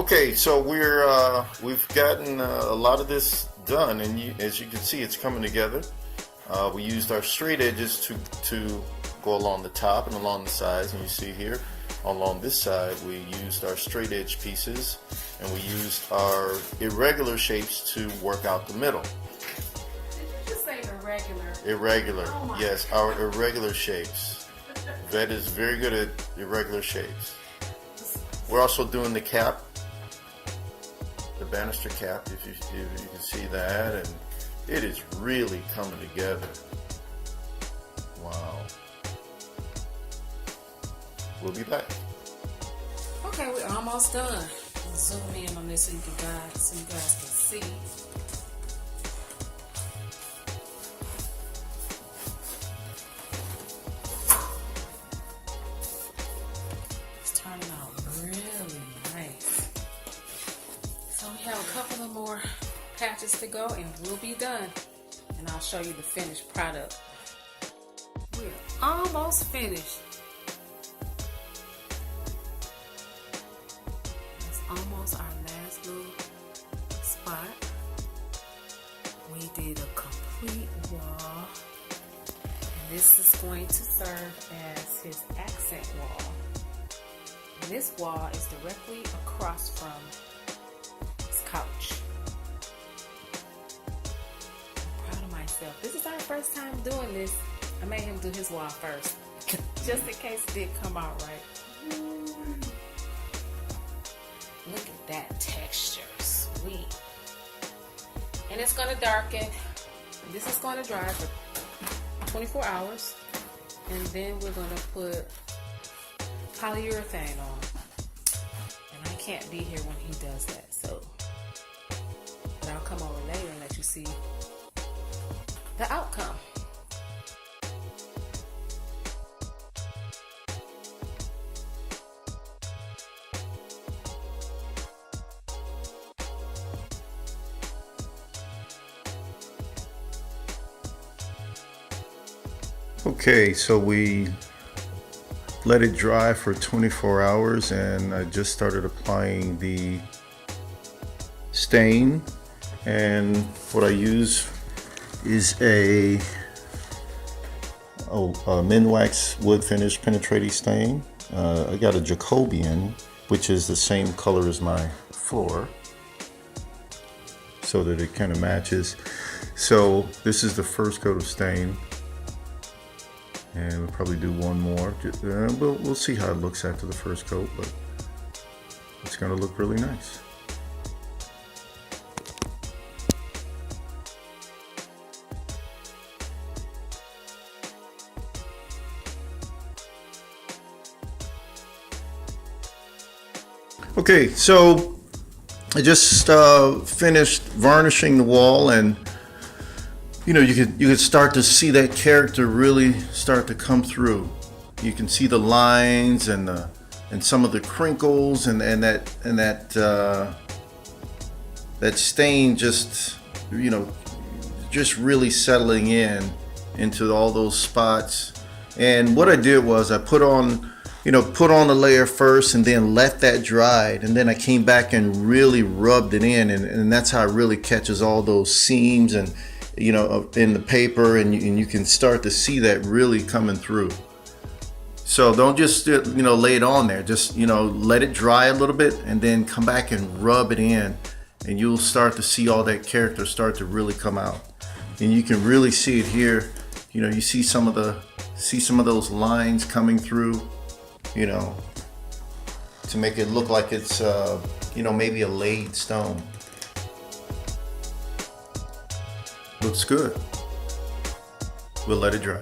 Okay, so we've gotten a lot of this done, and as you can see, it's coming together. We used our straight edges to go along the top and along the sides, and you see here along this side we used our straight edge pieces, and we used our irregular shapes to work out the middle. Did you just say irregular? Irregular, Oh yes, our irregular shapes. Vette is very good at irregular shapes. We're also doing the cap, the banister cap, if you can see that, and it is really coming together. Wow. We'll be back. Okay, we're almost done. Zoom in on this so you guys can see. It's turning out really nice. So we have a couple of more patches to go and we'll be done. And I'll show you the finished product. We're almost finished. That's almost our last little spot. We did a complete wall. And this is going to serve as his accent wall. And this wall is directly across from his couch. I'm proud of myself. This is our first time doing this. I made him do his wall first, just in case it did come out right. Look at that texture, sweet. And it's gonna darken. This is gonna dry for 24 hours. And then we're gonna put polyurethane on. And I can't be here when he does that, so. But I'll come over later and let you see the outcome. Okay, so we let it dry for 24 hours and I just started applying the stain, and what I use is a Minwax wood finish penetrating stain. I got a Jacobian, which is the same color as my floor, so that it kind of matches. So this is the first coat of stain. And we'll probably do one more. We'll see how it looks after the first coat, but it's going to look really nice. Okay, so I just finished varnishing the wall, and you know, you could start to see that character really start to come through. You can see the lines and some of the crinkles and that stain just, you know, just really settling into all those spots. And what I did was I put on the layer first and then let that dry, and then I came back and really rubbed it in, and that's how it really catches all those seams and, you know, in the paper, and you can start to see that really coming through. So don't just, you know, lay it on there. Just, you know, let it dry a little bit and then come back and rub it in, and you'll start to see all that character start to really come out. And you can really see it here. You know, you see some of those lines coming through, you know, to make it look like it's you know, maybe a laid stone. Looks good. We'll let it dry.